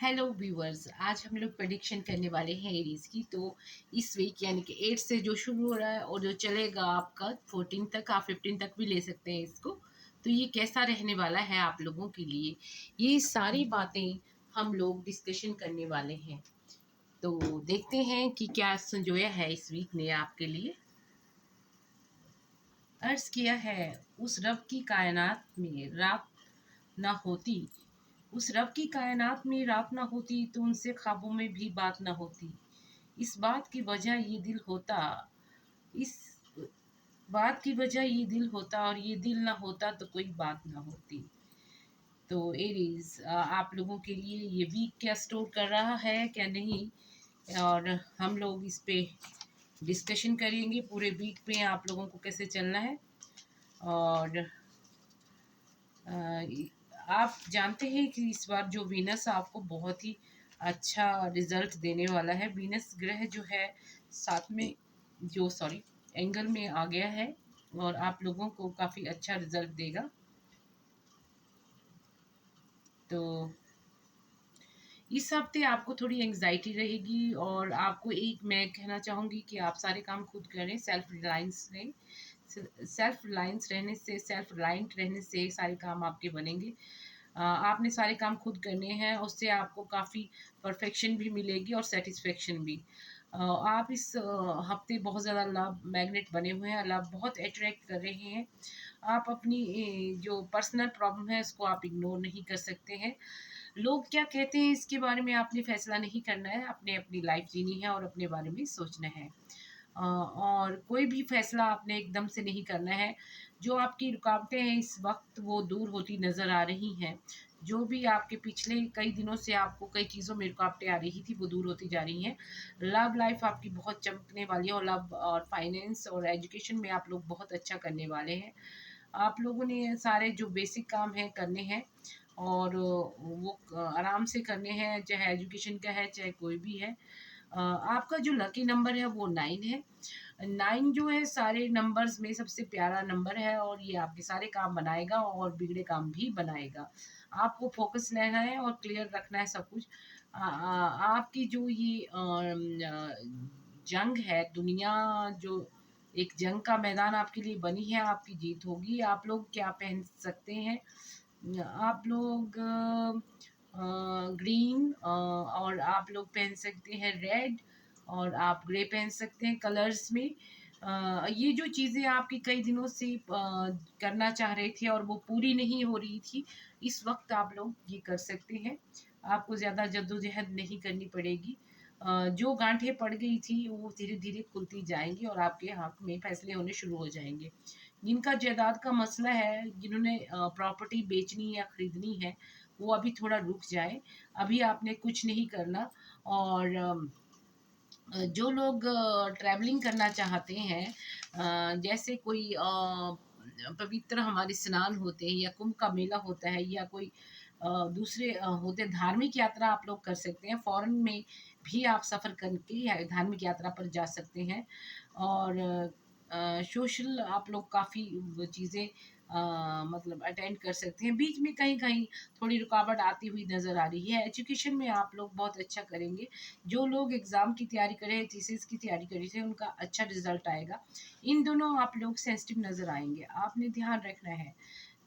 Hello viewers, आज हम लोग प्रेडिक्शन करने वाले हैं एरीज की। तो इस वीक यानी कि 8 से जो शुरू हो रहा है और जो चलेगा आपका 14 तक, आप 15 तक भी ले सकते हैं इसको। तो ये कैसा रहने वाला है आप लोगों के लिए, ये सारी बातें हम लोग डिस्कशन करने वाले हैं। तो देखते हैं कि क्या संजोया है इस वीक ने आपके लिए। अर्ज किया है, उस रब की कायनात में रात ना होती, उस रब की कायनात में रात ना होती तो उनसे ख्वाबों में भी बात ना होती। इस बात की वजह ये दिल होता, इस बात की वजह ये दिल होता, और ये दिल ना होता तो कोई बात ना होती। तो एरीज, आप लोगों के लिए ये वीक क्या स्टोर कर रहा है क्या नहीं, और हम लोग इस पे डिस्कशन करेंगे पूरे वीक पे आप लोगों को कैसे चलना है। और आप जानते हैं कि इस बार जो वीनस आपको बहुत ही अच्छा रिजल्ट देने वाला है। वीनस ग्रह जो है साथ में जो एंगल में आ गया है और आप लोगों को काफ़ी अच्छा रिजल्ट देगा। तो इस हफ्ते आपको थोड़ी एंग्जाइटी रहेगी, और आपको एक मैं कहना चाहूँगी कि आप सारे काम खुद करें। सेल्फ रिलायंस रहें, सेल्फ रिलायंस रहने से, सेल्फ रिलायंट रहने से सारे काम आपके बनेंगे। आपने सारे काम खुद करने हैं, उससे आपको काफ़ी परफेक्शन भी मिलेगी और सेटिस्फेक्शन भी। आप इस हफ्ते बहुत ज़्यादा लव मैग्नेट बने हुए हैं, लव बहुत अट्रैक्ट कर रहे हैं। आप अपनी जो पर्सनल प्रॉब्लम है उसको आप इग्नोर नहीं कर सकते हैं। लोग क्या कहते हैं इसके बारे में आपने फैसला नहीं करना है, आपने अपनी लाइफ जीनी है और अपने बारे में सोचना है। और कोई भी फैसला आपने एकदम से नहीं करना है। जो आपकी रुकावटें हैं इस वक्त वो दूर होती नज़र आ रही हैं। जो भी आपके पिछले कई दिनों से आपको कई चीज़ों में रुकावटें आ रही थी वो दूर होती जा रही हैं। लव लाइफ आपकी बहुत चमकने वाली है, और लव और फाइनेंस और एजुकेशन में आप लोग बहुत अच्छा करने वाले हैं। आप लोगों ने सारे जो बेसिक काम हैं करने हैं, और वो आराम से करने हैं, चाहे एजुकेशन का है चाहे कोई भी है। आपका जो लकी नंबर है वो 9 है। 9 जो है सारे नंबर्स में सबसे प्यारा नंबर है, और ये आपके सारे काम बनाएगा और बिगड़े काम भी बनाएगा। आपको फोकस लेना है और क्लियर रखना है सब कुछ। आपकी जो ये जंग है, दुनिया जो एक जंग का मैदान आपके लिए बनी है, आपकी जीत होगी। आप लोग क्या पहन सकते हैं, आप लोग ग्रीन, और आप लोग पहन सकते हैं रेड, और आप ग्रे पहन सकते हैं कलर्स में। ये जो चीज़ें आपकी कई दिनों से करना चाह रहे थे और वो पूरी नहीं हो रही थी, इस वक्त आप लोग ये कर सकते हैं। आपको ज़्यादा जद्दोजहद नहीं करनी पड़ेगी। जो गांठें पड़ गई थी वो धीरे धीरे खुलती जाएंगी और आपके हक में फैसले होने शुरू हो जाएंगे। जिनका जायदाद का मसला है, जिन्होंने प्रॉपर्टी बेचनी या खरीदनी है, वो अभी थोड़ा रुक जाए। अभी आपने कुछ नहीं करना। और जो लोग ट्रैवलिंग करना चाहते हैं, जैसे कोई पवित्र हमारे स्नान होते हैं या कुंभ का मेला होता है, या कोई दूसरे होते धार्मिक यात्रा आप लोग कर सकते हैं। फॉरेन में भी आप सफ़र करके धार्मिक यात्रा पर जा सकते हैं। और सोशल आप लोग काफ़ी वो चीज़ें मतलब अटेंड कर सकते हैं। बीच में कहीं-कहीं थोड़ी रुकावट आती हुई नज़र आ रही है। एजुकेशन में आप लोग बहुत अच्छा करेंगे। जो लोग एग्ज़ाम की तैयारी कर रहे हैं, थीसिस की तैयारी कर रहे थे, उनका अच्छा रिज़ल्ट आएगा। इन दोनों आप लोग सेंसिटिव नज़र आएँगे, आपने ध्यान रखना है।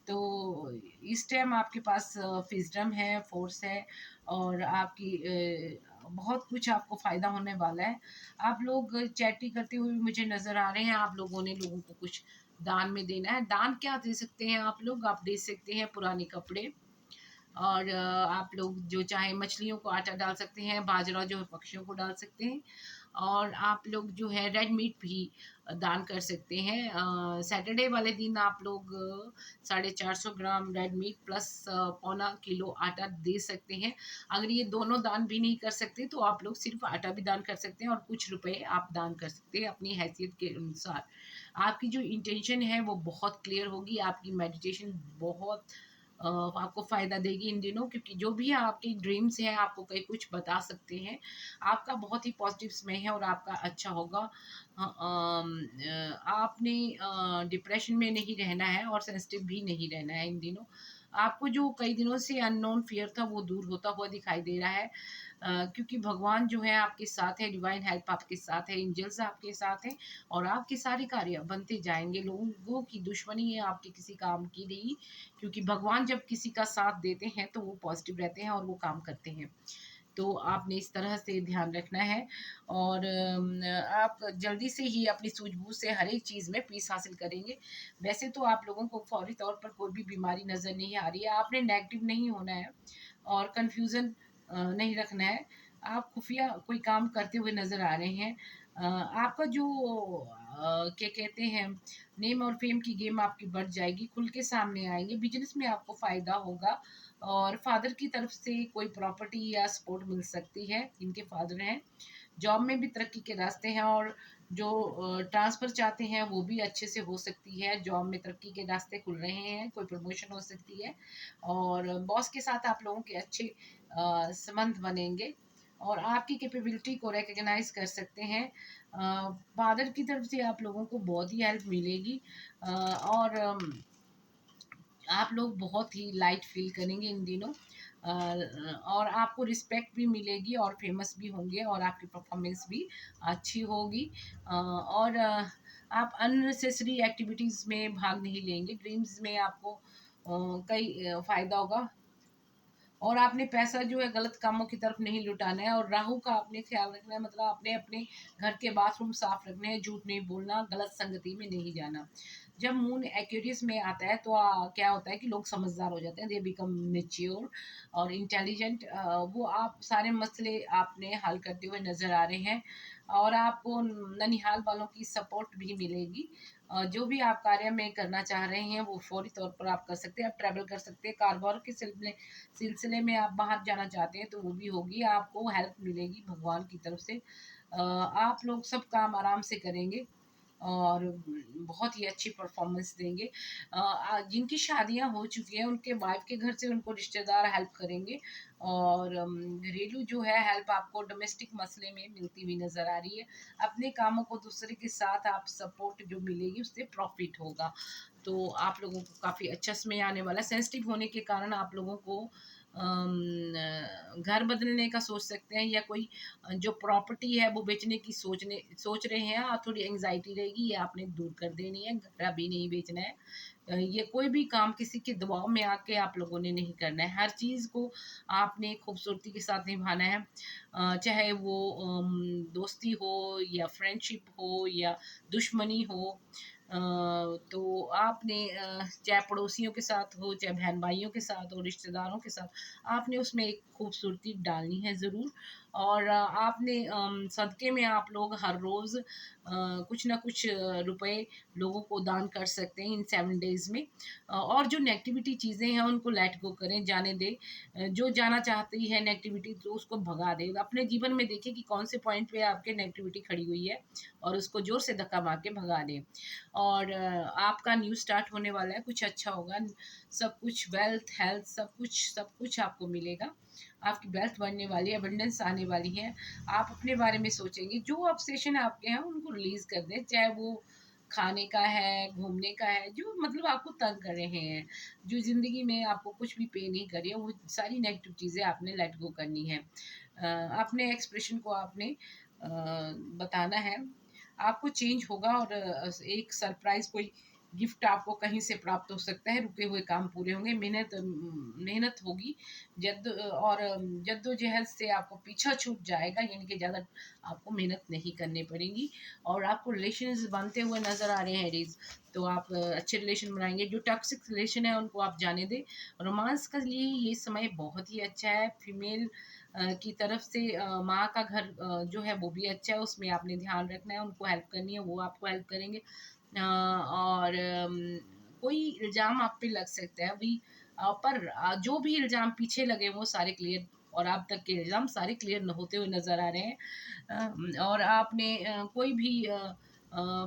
तो इस टाइम आपके पास विज़डम है, फ़ोर्स है, और आपकी बहुत कुछ आपको फ़ायदा होने वाला है। आप लोग चैरिटी करते हुए मुझे नज़र आ रहे हैं। आप लोगों ने लोगों को कुछ दान में देना है। दान क्या दे सकते हैं आप लोग? आप दे सकते हैं पुराने कपड़े, और आप लोग जो चाहें मछलियों को आटा डाल सकते हैं, बाजरा जो है पक्षियों को डाल सकते हैं, और आप लोग जो है रेड मीट भी दान कर सकते हैं। सैटरडे वाले दिन आप लोग 450 ग्राम रेड मीट प्लस पौना किलो आटा दे सकते हैं। अगर ये दोनों दान भी नहीं कर सकते तो आप लोग सिर्फ आटा भी दान कर सकते हैं, और कुछ रुपए आप दान कर सकते हैं अपनी हैसियत के अनुसार। आपकी जो इंटेंशन है वो बहुत क्लियर होगी, आपकी मेडिटेशन बहुत आपको फ़ायदा देगी इन दिनों, क्योंकि जो भी आपके ड्रीम्स हैं आपको कई कुछ बता सकते हैं। आपका बहुत ही पॉजिटिव समय है और आपका अच्छा होगा। आपने डिप्रेशन में नहीं रहना है और सेंसिटिव भी नहीं रहना है इन दिनों। आपको जो कई दिनों से अननोन फ़ियर था वो दूर होता हुआ दिखाई दे रहा है। क्योंकि भगवान जो है आपके साथ है, डिवाइन हेल्प आपके साथ है, एंजल्स आपके साथ हैं और आपके सारे कार्य बनते जाएँगे। लोगों की दुश्मनी है आपके किसी काम की नहीं, क्योंकि भगवान जब किसी का साथ देते हैं तो वो पॉज़िटिव रहते हैं और वो काम करते हैं। तो आपने इस तरह से ध्यान रखना है और आप जल्दी से ही अपनी सूझबूझ से हर एक चीज़ में पीस हासिल करेंगे। वैसे तो आप लोगों को फ़ौरी तौर पर कोई भी बीमारी नज़र नहीं आ रही है, आपने नेगेटिव नहीं होना है और कन्फ्यूज़न नहीं रखना है। आप खुफिया कोई काम करते हुए नज़र आ रहे हैं। आपका जो क्या कहते हैं, नेम और फ़ेम की गेम आपकी बढ़ जाएगी, खुल के सामने आएँगे, बिज़नेस में आपको फ़ायदा होगा और फादर की तरफ से कोई प्रॉपर्टी या सपोर्ट मिल सकती है, जिनके फादर हैं। जॉब में भी तरक्की के रास्ते हैं और जो ट्रांसफ़र चाहते हैं वो भी अच्छे से हो सकती है। जॉब में तरक्की के रास्ते खुल रहे हैं, कोई प्रमोशन हो सकती है और बॉस के साथ आप लोगों के अच्छे संबंध बनेंगे और आपकी कैपेबिलिटी को रिकॉग्नाइज़ कर सकते हैं। फादर की तरफ से आप लोगों को बहुत ही हेल्प मिलेगी और आप लोग बहुत ही लाइट फील करेंगे इन दिनों और आपको रिस्पेक्ट भी मिलेगी और फेमस भी होंगे और आपकी परफॉर्मेंस भी अच्छी होगी और आप अननेसेसरी एक्टिविटीज़ में भाग नहीं लेंगे। ड्रीम्स में आपको कई फ़ायदा होगा और आपने पैसा जो है गलत कामों की तरफ नहीं लुटाना है और राहु का आपने ख्याल रखना है, मतलब आपने अपने घर के बाथरूम साफ रखने हैं, झूठ नहीं बोलना, गलत संगति में नहीं जाना। जब मून एक्वेरियस में आता है तो क्या होता है कि लोग समझदार हो जाते हैं, दे बिकम मैच्योर और इंटेलिजेंट। वो आप सारे मसले आपने हल करते हुए नज़र आ रहे हैं और आपको ननिहाल वालों की सपोर्ट भी मिलेगी। जो भी आप कार्य में करना चाह रहे हैं वो फौरी तौर पर आप कर सकते हैं। आप ट्रैवल कर सकते हैं, कारोबार के सिलसिले में आप बाहर जाना चाहते हैं तो वो भी होगी, आपको हेल्प मिलेगी भगवान की तरफ से। आप लोग सब काम आराम से करेंगे और बहुत ही अच्छी परफॉर्मेंस देंगे। जिनकी शादियां हो चुकी हैं उनके वाइफ के घर से उनको रिश्तेदार हेल्प करेंगे और घरेलू जो है हेल्प आपको डोमेस्टिक मसले में मिलती हुई नज़र आ रही है। अपने कामों को दूसरे के साथ आप सपोर्ट जो मिलेगी उससे प्रॉफिट होगा। तो आप लोगों को काफ़ी अच्छा समय आने वाला है। सेंसिटिव होने के कारण आप लोगों को घर बदलने का सोच सकते हैं या कोई जो प्रॉपर्टी है वो बेचने की सोच रहे हैं और थोड़ी एंग्जाइटी रहेगी, ये आपने दूर कर देनी है। घर अभी नहीं बेचना है। ये कोई भी काम किसी के दबाव में आके आप लोगों ने नहीं करना है। हर चीज़ को आपने खूबसूरती के साथ निभाना है। चाहे वो दोस्ती हो या फ्रेंडशिप हो या दुश्मनी हो। तो आपने चाहे पड़ोसियों के साथ हो, चाहे बहन-भाइयों के साथ हो, रिश्तेदारों के साथ, आपने उसमें एक खूबसूरती डालनी है ज़रूर और आपने सदक़े में आप लोग हर रोज़ कुछ ना कुछ रुपए लोगों को दान कर सकते हैं इन 7 डेज़ में। और जो नेगेटिविटी चीज़ें हैं उनको लेट गो करें, जाने दें। जो जाना चाहती है नेगेटिविटी तो उसको भगा दें। अपने जीवन में देखिए कि कौन से पॉइंट पे आपके नेगेटिविटी खड़ी हुई है और उसको ज़ोर से धक्का मार के भगा दें। और आपका न्यू स्टार्ट होने वाला है, कुछ अच्छा होगा। सब कुछ वेल्थ, हेल्थ सब कुछ आपको मिलेगा। आपकी वेल्थ बढ़ने वाली है, अबंडेंस आने वाली है। आप अपने बारे में सोचेंगे, जो ऑब्सेशन आपके हैं उनको रिलीज़ कर दें, चाहे वो खाने का है, घूमने का है, जो मतलब आपको तंग कर रहे हैं, जो ज़िंदगी में आपको कुछ भी पे नहीं कर रही है, वो सारी नेगेटिव चीज़ें आपने लेट गो करनी है। अपने एक्सप्रेशन को आपने बताना है। आपको चेंज होगा और एक सरप्राइज़ कोई गिफ्ट आपको कहीं से प्राप्त हो सकता है, रुके हुए काम पूरे होंगे, मेहनत होगी, और जद्दोजहद से आपको पीछा छूट जाएगा, यानी कि ज़्यादा आपको मेहनत नहीं करनी पड़ेगी और आपको रिलेशंस बनते हुए नज़र आ रहे हैं एरीज़, तो आप अच्छे रिलेशन बनाएँगे। जो टॉक्सिक रिलेशन है उनको आप जाने दें। रोमांस के लिए ये समय बहुत ही अच्छा है। फीमेल की तरफ से माँ का घर जो है वो भी अच्छा है, उसमें आपने ध्यान रखना है, उनको हेल्प करनी है, वो आपको हेल्प करेंगे। और कोई इल्ज़ाम आप पे लग सकता है अभी, पर जो भी इल्ज़ाम पीछे लगे वो सारे क्लियर और अब तक के इल्ज़ाम सारे क्लियर न होते हुए नज़र आ रहे हैं। और आपने कोई भी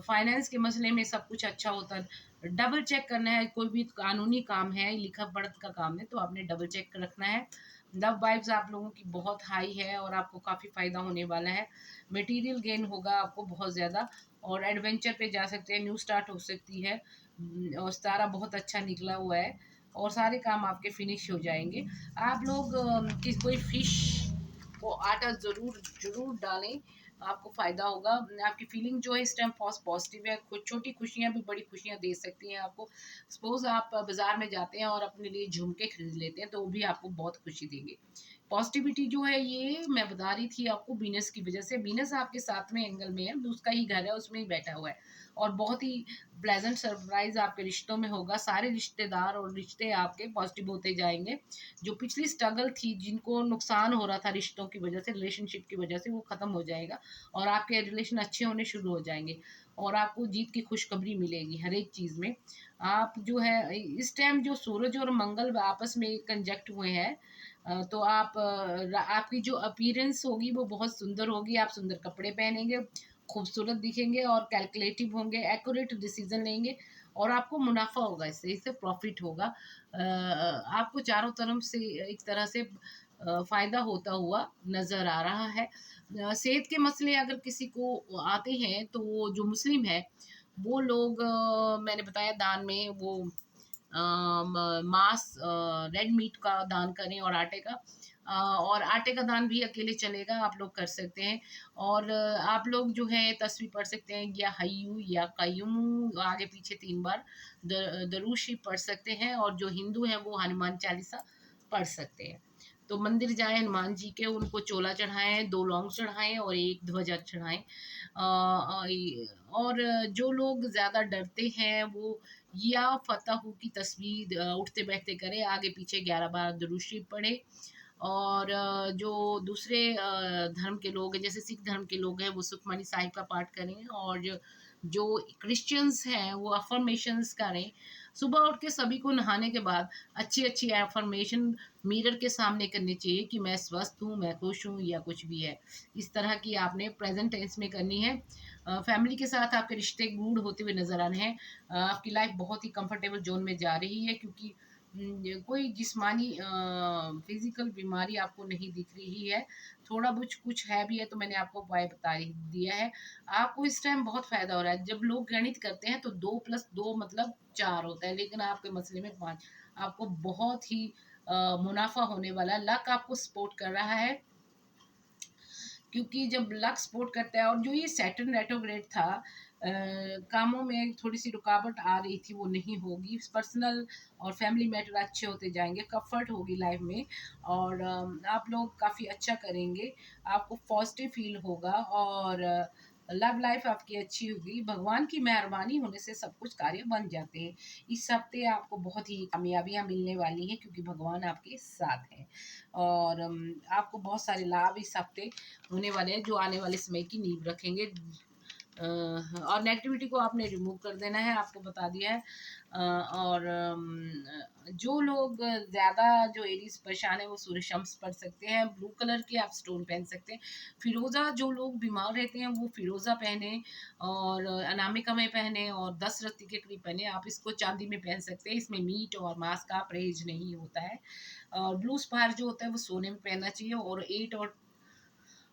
फाइनेंस के मसले में सब कुछ अच्छा होता है। डबल चेक करना है, कोई भी कानूनी काम है, लिखा-पढ़त का काम है तो आपने डबल चेक रखना है। लव वाइब्स आप लोगों की बहुत हाई है और आपको काफ़ी फ़ायदा होने वाला है। मटेरियल गेन होगा आपको बहुत ज़्यादा और एडवेंचर पे जा सकते हैं, न्यू स्टार्ट हो सकती है। और सितारा बहुत अच्छा निकला हुआ है और सारे काम आपके फिनिश हो जाएंगे। आप लोग किस कोई फिश को आटा ज़रूर ज़रूर डालें, आपको फ़ायदा होगा। आपकी फीलिंग जो है इस टाइम पॉजिटिव है, कुछ छोटी खुशियाँ भी बड़ी खुशियाँ दे सकती हैं आपको। सपोज़ आप बाज़ार में जाते हैं और अपने लिए झुमके खरीद लेते हैं, तो वो भी आपको बहुत खुशी देंगे। पॉजिटिविटी जो है ये मैं बता रही थी आपको वीनस की वजह से। वीनस आपके साथ में एंगल में है, उसका ही घर है, उसमें ही बैठा हुआ है और बहुत ही प्लेजेंट सरप्राइज आपके रिश्तों में होगा। सारे रिश्तेदार और रिश्ते आपके पॉजिटिव होते जाएंगे। जो पिछली स्ट्रगल थी, जिनको नुकसान हो रहा था रिश्तों की वजह से, रिलेशनशिप की वजह से, वो ख़त्म हो जाएगा और आपके रिलेशन अच्छे होने शुरू हो जाएंगे और आपको जीत की खुशखबरी मिलेगी हर एक चीज़ में। आप जो है इस टाइम जो सूरज और मंगल आपस में कंजक्ट हुए हैं, तो आपकी जो अपीयरेंस होगी वो बहुत सुंदर होगी। आप सुंदर कपड़े पहनेंगे, खूबसूरत दिखेंगे और कैलकुलेटिव होंगे, एक्यूरेट डिसीजन लेंगे और आपको मुनाफा होगा, इससे प्रॉफिट होगा। आपको चारों तरफ से एक तरह से फ़ायदा होता हुआ नज़र आ रहा है। सेहत के मसले अगर किसी को आते हैं तो वो जो मुस्लिम है वो लोग, मैंने बताया दान में वो मांस, रेड मीट का दान करें और आटे का, और आटे का दान भी अकेले चलेगा, आप लोग कर सकते हैं। और आप लोग जो है तस्वीर पढ़ सकते हैं, या हय्यू या कय्यूम आगे पीछे 3 बार दरूद शरीफ पढ़ सकते हैं। और जो हिंदू हैं वो हनुमान चालीसा पढ़ सकते हैं। तो मंदिर जाएँ हनुमान जी के, उनको चोला चढ़ाएँ, 2 लौंग चढ़ाएँ और 1 ध्वजा चढ़ाएँ। और जो लोग ज़्यादा डरते हैं वो या फ़तह की तस्वीर उठते बैठते करें, आगे पीछे 11 बार दुरूद शरीफ पढ़ें। और जो दूसरे धर्म के लोग हैं, जैसे सिख धर्म के लोग हैं, वो सुखमनी साहिब का पाठ करें। और जो क्रिश्चियंस हैं वो अफ़र्मेशंस करें। सुबह उठ के सभी को नहाने के बाद अच्छी-अच्छी अफ़र्मेशन मिरर के सामने करनी चाहिए कि मैं स्वस्थ हूँ, मैं खुश हूँ या कुछ भी है। इस तरह की आपने प्रेज़ेंट टेंस में करनी है। फैमिली के साथ आपके रिश्ते गूढ़ होते हुए नज़र आ रहे हैं। आपकी लाइफ़ बहुत ही कंफर्टेबल ज़ोन में जा रही है, क्योंकि कोई जिस्मानी फिज़िकल बीमारी आपको नहीं दिख रही है। थोड़ा बहुत कुछ है भी है तो मैंने आपको उपाय बता ही दिया है। आपको इस टाइम बहुत फ़ायदा हो रहा है। जब लोग गणित करते हैं तो 2 + 2 मतलब 4 होता है, लेकिन आपके मसले में 5। आपको बहुत ही मुनाफ़ा होने वाला है। लक आपको सपोर्ट कर रहा है, क्योंकि जब लक सपोर्ट करता है और जो ये सैटर्न रेट्रोग्रेड था, कामों में थोड़ी-सी रुकावट आ रही थी, वो नहीं होगी। पर्सनल और फैमिली मैटर अच्छे होते जाएँगे, कम्फ़र्ट होगी लाइफ़ में और आप लोग काफ़ी अच्छा करेंगे। आपको पॉज़िटिव फ़ील होगा और लव लाइफ़ आपकी अच्छी होगी। भगवान की मेहरबानी होने से सब कुछ कार्य बन जाते हैं। इस हफ़्ते आपको बहुत ही कामयाबियाँ मिलने वाली हैं, क्योंकि भगवान आपके साथ हैं। और आपको बहुत सारे लाभ इस हफ़्ते होने वाले हैं, जो आने वाले समय की नींव रखेंगे। और नेगेटिविटी को आपने रिमूव कर देना है, आपको बता दिया है। और जो लोग ज़्यादा, जो एरीज़ परेशान है, वो सूर्य शम्स पढ़ सकते हैं। ब्लू कलर के आप स्टोन पहन सकते हैं। फ़िरोज़ा, जो लोग बीमार रहते हैं वो फ़िरोज़ा पहने और अनामिका में पहने और 10 रत्ती के करीब पहने। आप इसको चांदी में पहन सकते हैं, इसमें मीट और मांस का परहेज नहीं होता है। और ब्लू स्पार जो होता है वो सोने में पहनना चाहिए और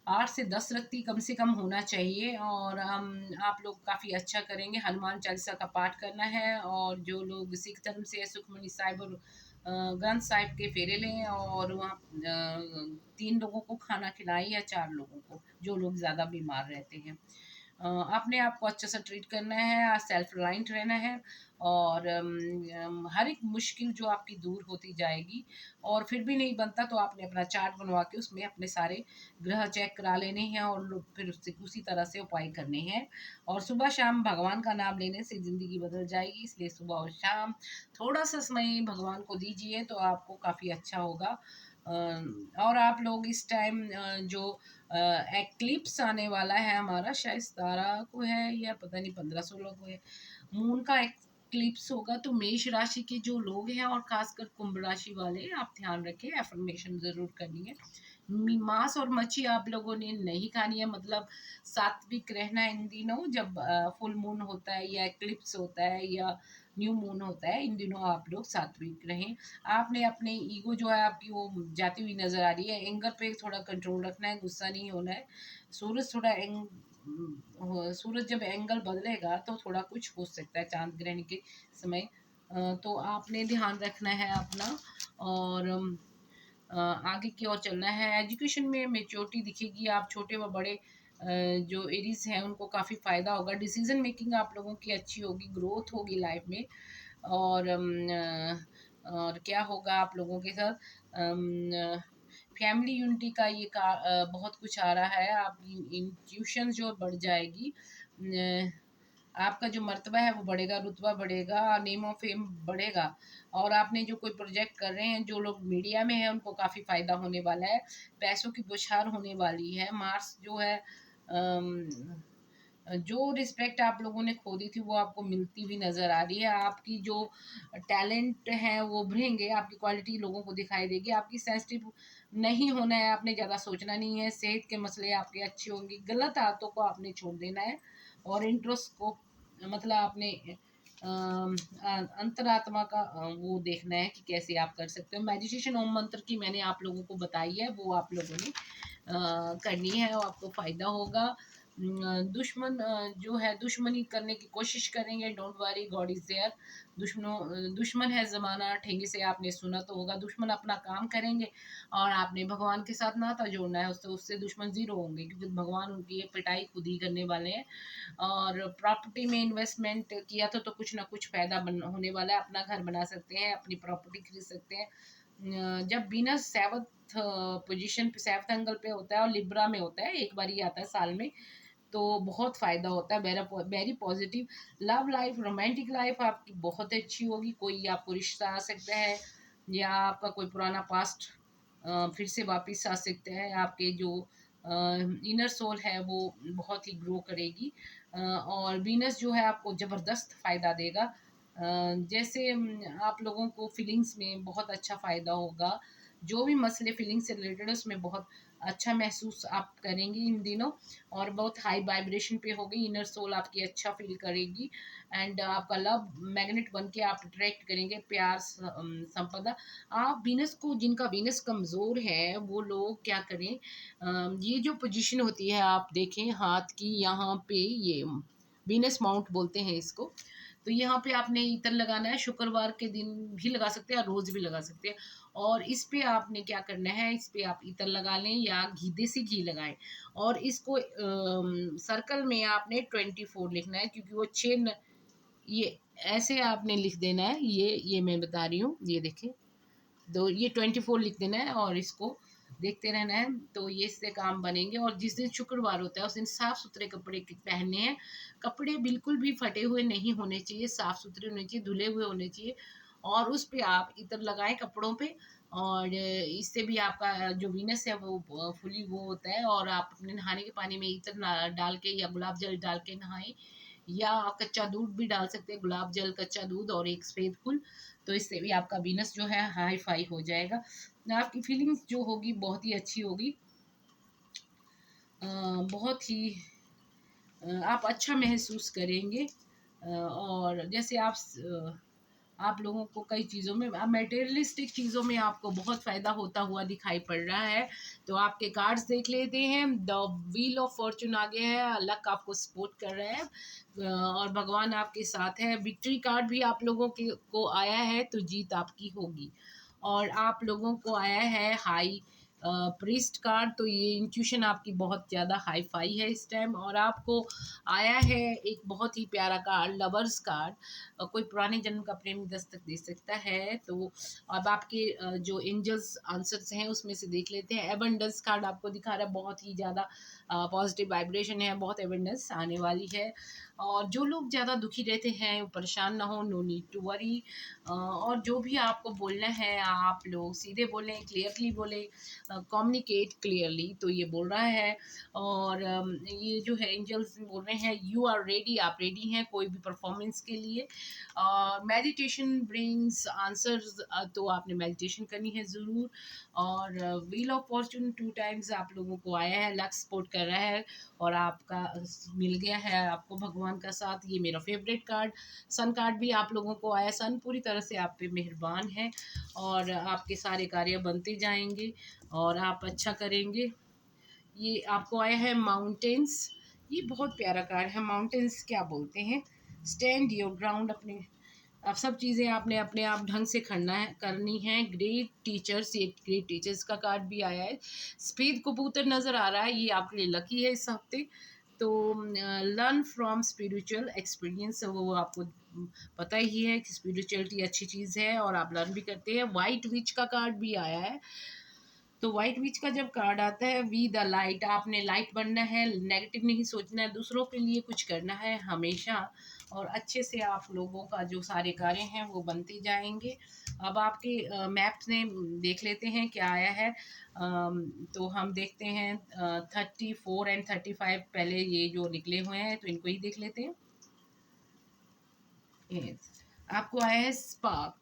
8 से 10 रत्ती कम से कम होना चाहिए। और आप लोग काफ़ी अच्छा करेंगे। हनुमान चालीसा का पाठ करना है। और जो लोग सिख धर्म से है, सुखमनी साहिब और ग्रंथ साहिब के फेरे लें और वहाँ 3 लोगों को खाना खिलाएँ या 4 लोगों को, जो लोग ज़्यादा बीमार रहते हैं। अपने आप को अच्छा सा ट्रीट करना है, सेल्फ रिलायंट रहना है और हर एक मुश्किल जो आपकी दूर होती जाएगी। और फिर भी नहीं बनता तो आपने अपना चार्ट बनवा के उसमें अपने सारे ग्रह चेक करा लेने हैं और फिर उससे उसी तरह से उपाय करने हैं। और सुबह शाम भगवान का नाम लेने से ज़िंदगी बदल जाएगी, इसलिए सुबह और शाम थोड़ा सा समय भगवान को दीजिए तो आपको काफ़ी अच्छा होगा। और आप लोग इस टाइम जो एक्लिप्स आने वाला है हमारा, शायद 17 को है या पता नहीं 15-16 को है, मून का एक्लिप्स होगा। तो मेष राशि के जो लोग हैं और खासकर कुंभ राशि वाले, आप ध्यान रखें, एफर्मेशन ज़रूर करनी है। मांस और मच्छी आप लोगों ने नहीं खानी है, मतलब सात्विक रहना है इन दिनों, जब फुल मून होता है या एक्लिप्स होता है या न्यू मून होता है, इन दिनों आप लोग सात्विक रहें। आपने अपने ईगो जो है आपकी वो जाती हुई नज़र आ रही है। एंगर पे थोड़ा कंट्रोल रखना है, गुस्सा नहीं होना है। सूरज थोड़ा सूरज जब एंगल बदलेगा तो थोड़ा कुछ हो सकता है चांद ग्रहण के समय। तो आपने ध्यान रखना है अपना। और आगे की ओर चलना है। एजुकेशन में मेच्योरिटी दिखेगी, आप छोटे व बड़े जो एरीज हैं उनको काफ़ी फ़ायदा होगा। डिसीजन मेकिंग आप लोगों की अच्छी होगी, ग्रोथ होगी लाइफ में। और और क्या होगा आप लोगों के साथ, फैमिली यूनिटी का ये बहुत कुछ आ रहा है। आपकी इंट्यूशन जो बढ़ जाएगी, आपका जो मर्तबा है वो बढ़ेगा, रुतबा बढ़ेगा, नेम ऑफ फेम बढ़ेगा। और आपने जो कोई प्रोजेक्ट कर रहे हैं, जो लोग मीडिया में हैं उनको काफ़ी फ़ायदा होने वाला है। पैसों की बौछार होने वाली है। मार्स जो है, जो रिस्पेक्ट आप लोगों ने खो दी थी वो आपको मिलती हुई नज़र आ रही है। आपकी जो टैलेंट है वो उभरेंगे, आपकी क्वालिटी लोगों को दिखाई देगी। आपकी सेंसिटिव नहीं होना है, आपने ज़्यादा सोचना नहीं है। सेहत के मसले आपके अच्छे होंगे। गलत आदतों को आपने छोड़ देना है और इंटरेस्ट को, मतलब आपने अंतरात्मा का वो देखना है कि कैसे आप कर सकते हो। मेडिटेशन ओम मंत्र की मैंने आप लोगों को बताई है, वो आप लोगों ने करनी है और आपको फ़ायदा होगा। दुश्मन जो है दुश्मनी करने की कोशिश करेंगे, don't worry, God is there. दुश्मन है ज़माना, ठेंगे से आपने सुना तो होगा। दुश्मन अपना काम करेंगे और आपने भगवान के साथ नाता जोड़ना है, उससे उससे दुश्मन ज़ीरो होंगे, क्योंकि भगवान उनकी ये पिटाई खुद ही करने वाले हैं। और प्रॉपर्टी में इन्वेस्टमेंट किया तो कुछ ना कुछ फ़ायदा होने वाला है। अपना घर बना सकते हैं, अपनी प्रॉपर्टी खरीद सकते हैं। जब वीनस सेवंथ पोजीशन पे, सेवंथ एंगल पे होता है और लिब्रा में होता है, एक बार ही आता है साल में, तो बहुत फ़ायदा होता है। Very positive. Love life, romantic life आपकी बहुत अच्छी होगी। कोई आपको रिश्ता आ सकता है, या आपका कोई पुराना पास्ट फिर से वापस आ सकता है। आपके जो इनर सोल है वो बहुत ही ग्रो करेगी। और वीनस जो है आपको ज़बरदस्त फ़ायदा देगा। जैसे आप लोगों को फीलिंग्स में बहुत अच्छा फ़ायदा होगा। जो भी मसले फीलिंग से रिलेटेड है उसमें बहुत अच्छा महसूस आप करेंगी इन दिनों। और बहुत हाई वाइब्रेशन पे होगी। इनर सोल आपकी अच्छा फील करेगी। एंड आपका लव मैग्नेट बन के आप अट्रैक्ट करेंगे प्यार, संपदा। आप वीनस को, जिनका वीनस कमज़ोर है वो लोग क्या करें, ये जो पोजीशन होती है आप देखें हाथ की, यहाँ पे ये वीनस माउंट बोलते हैं इसको। तो यहाँ पे आपने इत्र लगाना है। शुक्रवार के दिन भी लगा सकते हैं और रोज़ भी लगा सकते हैं। और इस पे आपने क्या करना है, इस पे आप इत्र लगा लें या घी, देसी घी लगाएं। और इसको सर्कल में आपने 24 लिखना है, क्योंकि वो ये ऐसे आपने लिख देना है। ये मैं बता रही हूँ, ये देखें, दो, ये 24 लिख देना है और इसको देखते रहना है। तो ये इससे काम बनेंगे। और जिस दिन शुक्रवार होता है उस दिन साफ़ सुथरे कपड़े पहनने हैं। कपड़े बिल्कुल भी फटे हुए नहीं होने चाहिए, साफ़ सुथरे होने चाहिए, धुले हुए होने चाहिए। और उस पे आप इत्र लगाएं कपड़ों पे। और इससे भी आपका जो वीनस है वो फुली वो होता है। और आप अपने नहाने के पानी में इत्र डाल के या गुलाब जल डाल के नहाएं, या कच्चा दूध भी डाल सकते हैं, गुलाब जल, कच्चा दूध और एक सफ़ेद फूल। तो इससे भी आपका वीनस जो है हाई फाई हो जाएगा। आपकी फीलिंग्स जो होगी बहुत ही अच्छी होगी। बहुत ही आप अच्छा महसूस करेंगे। और जैसे आप लोगों को कई चीज़ों में, मटेरियलिस्टिक चीज़ों में आपको बहुत फ़ायदा होता हुआ दिखाई पड़ रहा है। तो आपके कार्ड्स देख लेते हैं। द व्हील ऑफ फॉर्चून आ गया है, लक आपको सपोर्ट कर रहा है। और भगवान आपके साथ है। विक्ट्री कार्ड भी आप लोगों के को आया है, तो जीत आपकी होगी। और आप लोगों को आया है हाई प्रीस्ट कार्ड, तो ये इंट्यूशन आपकी बहुत ज़्यादा हाई फाई है इस टाइम। और आपको आया है एक बहुत ही प्यारा कार्ड, लवर्स कार्ड। कोई पुराने जन्म का प्रेम दस्तक दे सकता है। तो अब आपके जो एंजल्स आंसर्स हैं उसमें से देख लेते हैं। एबंडेंस कार्ड आपको दिखा रहा है, बहुत ही ज़्यादा पॉजिटिव वाइब्रेशन है, बहुत एबंडेंस आने वाली है। और जो लोग ज़्यादा दुखी रहते हैं वो परेशान ना हो, नो नीड टू वरी। और जो भी आपको बोलना है आप लोग सीधे बोलें, क्लियरली बोलें, कम्युनिकेट क्लियरली, तो ये बोल रहा है। और ये जो है एंजल्स बोल रहे हैं यू आर रेडी, आप रेडी हैं कोई भी परफॉर्मेंस के लिए। मेडिटेशन ब्रिंग्स आंसर्स, तो आपने मेडिटेशन करनी है ज़रूर। और व्हील ऑफ फॉर्चून 2 टाइम्स आप लोगों को आया है, लक सपोर्ट कर रहा है। और आपका मिल गया है आपको भगवान का साथ। ये मेरा फेवरेट कार्ड, सन कार्ड भी आप लोगों को आया। सन पूरी तरह से आप पे मेहरबान है और आपके सारे कार्य बनते जाएंगे और आप अच्छा करेंगे। ये आपको आया है माउंटेन्स। ये बहुत प्यारा कार्ड है। माउंटेन्स क्या बोलते हैं, स्टैंड योर ग्राउंड, अपने अब सब चीज़ें आपने अपने आप ढंग से करनी है। ग्रेट टीचर्स, ये ग्रेट टीचर्स का कार्ड भी आया है। सफ़ेद कबूतर नज़र आ रहा है, ये आपके लिए लकी है इस हफ्ते। तो लर्न फ्रॉम स्पिरिचुअल एक्सपीरियंस, वो आपको पता ही है कि स्पिरिचुअलिटी अच्छी चीज़ है और आप लर्न भी करते हैं। वाइट विच का कार्ड भी आया है। तो वाइट विच का जब कार्ड आता है, वी द लाइट, आपने लाइट बनना है, नेगेटिव नहीं सोचना है, दूसरों के लिए कुछ करना है हमेशा, और अच्छे से आप लोगों का जो सारे कार्य हैं वो बनते जाएंगे। अब आपके मैप्स ने देख लेते हैं क्या आया है। तो हम देखते हैं 34 एंड 35 पहले ये जो निकले हुए हैं, तो इनको ही देख लेते हैं। Yes. आपको आया है स्पार्क।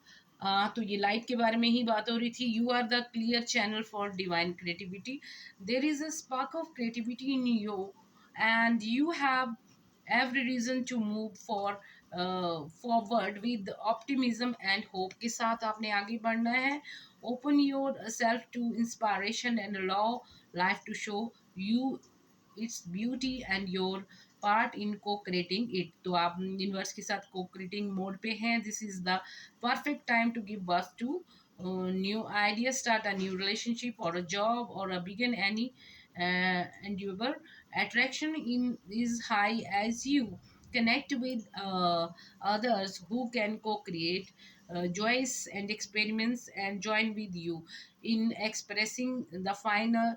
तो ये लाइट के बारे में ही बात हो रही थी। You are the clear channel for divine creativity. There is a spark of creativity in you and you have every reason to move forward with optimism and hope के साथ आपने आगे बढ़ना है। open yourself to inspiration and allow life to show you its beauty and your part in को creating it. तो आप universe के साथ को क्रिएटिंग मोड पे हैं। This is the perfect time to give birth to new idea, start a new relationship or a job or a begin any endeavor. Attraction in is high as you connect with others who can co-create joys and experiments and join with you in expressing the final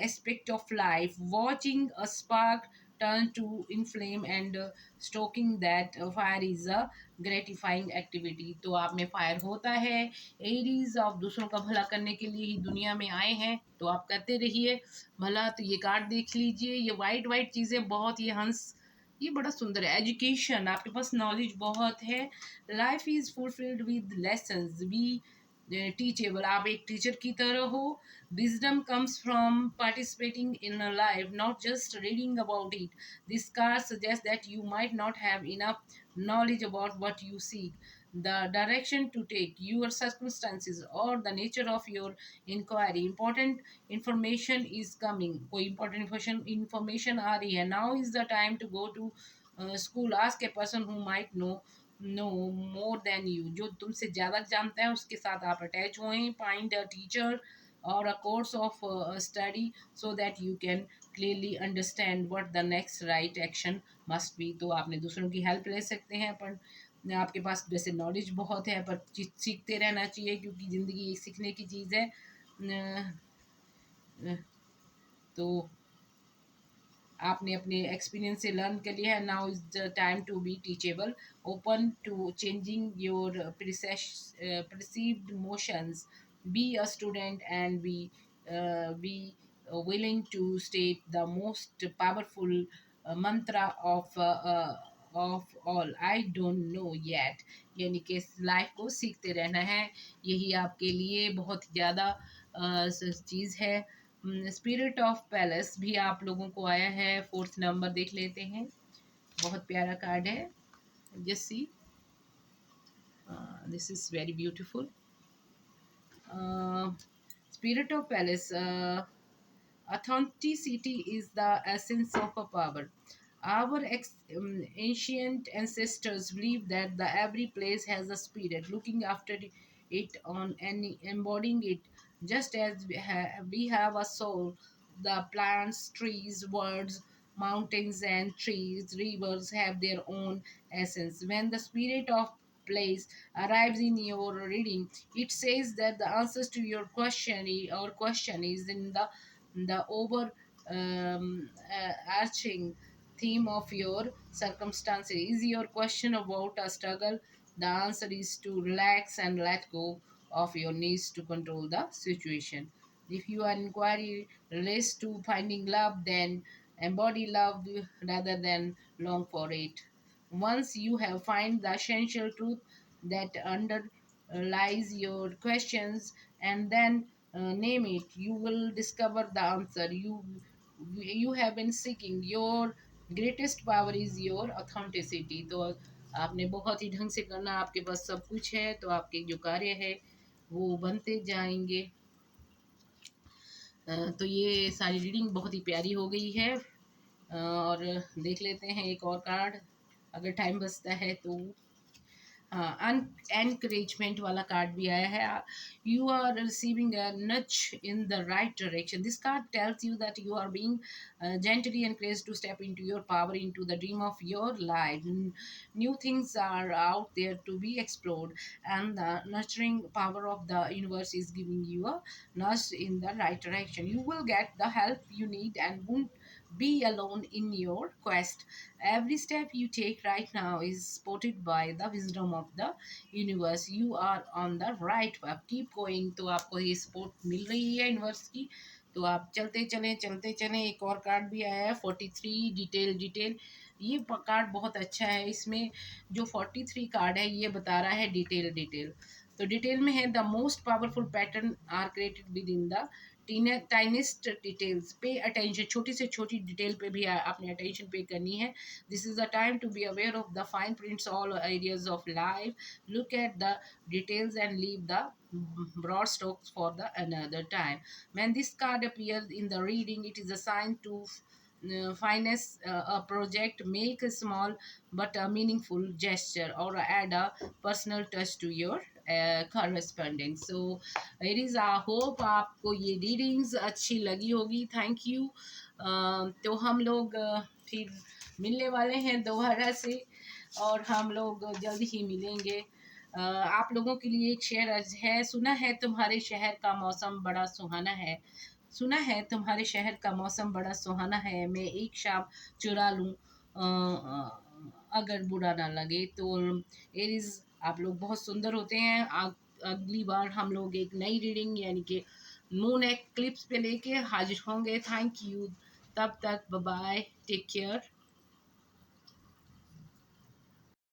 aspect of life. Watching a spark turn to inflame and stoking that fire is a gratifying activity। तो आप में fire होता है। Aries, आप दूसरों का भला करने के लिए ही दुनिया में आए हैं, तो आप करते रहिए भला। तो ये कार्ड देख लीजिए, ये वाइट वाइट चीज़ें बहुत, ये हंस, ये बड़ा सुंदर है। एजुकेशन, आपके पास नॉलेज बहुत है। Life is fulfilled with lessons, be teachable, आप एक टीचर की तरह हो। wisdom comes from participating in a life, not just reading about it. This card suggests that you might not have enough knowledge about what you seek, the direction to take, your circumstances, or the nature of your inquiry. Important information is coming, कोई important information आ रही है। Now is the time to go to school. Ask a person who might know more than you, जो तुमसे ज़्यादा जानता है उसके साथ आप attach होएं। Find a teacher or a course of study so that you can clearly understand what the next right action must be। तो आपने दूसरों की हेल्प ले सकते हैं, पर आपके पास वैसे नॉलेज बहुत है, पर सीखते रहना चाहिए क्योंकि ज़िंदगी एक सीखने की चीज़ है। तो आपने अपने एक्सपीरियंस से लर्न कर लिया है। Now is the time to be teachable, open to changing your perceived motions, be a student and be willing to state the most powerful mantra of all, I don't know yet। यानी कि life को सीखते रहना है, यही आपके लिए बहुत ज़्यादा चीज़ है। स्पिरिट ऑफ पैलेस भी आप लोगों को आया है। 4th नंबर देख लेते हैं, बहुत प्यारा कार्ड है। Just see, this is very beautiful. Spirit of palace, authenticity is the essence of a power. Our ancient ancestors believed that the every place has a spirit looking after it on and embodying it, just as we have a soul. The plants, trees, birds, mountains and trees, rivers have their own essence. When the spirit of place arrives in your reading, it says that the answers to your question is in the over arching theme of your circumstances. Is your question about a struggle? The answer is to relax and let go of your needs to control the situation. If your inquiry relates to finding love, then embody love rather than long for it. Once you have find the essential truth that underlies your questions and then name it, you will discover the answer you have been seeking. Your greatest power is your authenticity। तो आपने बहुत ही ढंग से करना, आपके पास सब कुछ है, तो आपके जो कार्य है वो बनते जाएंगे। तो ये सारी रीडिंग बहुत ही प्यारी हो गई है। और देख लेते हैं एक और कार्ड, अगर टाइम बचता है तो। एनकरेजमेंट वाला कार्ड भी आया है। You are receiving a nudge in the right direction. This card tells you that you are being gently encouraged to step into your power, into the dream of your life. New things are out there to be explored, and the nurturing power of the universe is giving you a nudge in the right direction. You will get the help you need and won't be alone in your quest. Every step you take right now is supported by the wisdom of the universe. You are on the right path. Keep going. तो आपको ये support मिल रही है universe की, तो आप चलते चलें। एक और कार्ड भी आया है 43 डिटेल डिटेल। ये कार्ड बहुत अच्छा है। इसमें जो 43 कार्ड है ये बता रहा है डिटेल डिटेल। तो डिटेल में है, the most powerful pattern are created within the tiniest details. Pay attention, छोटी से छोटी डिटेल पे भी आपने अटेंशन पे करनी है। This is the time to be aware of the fine prints all areas of life. Look at the details and leave the broad strokes for the another time. When this card appears in the reading, it is a sign to finance a project, make a small but a meaningful gesture, or add a personal touch to your correspondence. So it is a hope आपको ये readings अच्छी लगी होगी। Thank you. तो हम लोग फिर मिलने वाले हैं दोबारा से, और हम लोग जल्द ही मिलेंगे। आप लोगों के लिए एक शेर अर्ज है। सुना है तुम्हारे शहर का मौसम बड़ा सुहाना है, सुना है तुम्हारे शहर का मौसम बड़ा सुहाना है, मैं एक शाम चुरा लूं अगर बुरा ना लगे। तो एरीज आप लोग बहुत सुंदर होते हैं। अगली बार हम लोग एक नई रीडिंग यानी कि मून एक्लिप्स पे लेके हाजिर होंगे। Thank you. तब तक बाय बाय, टेक केयर।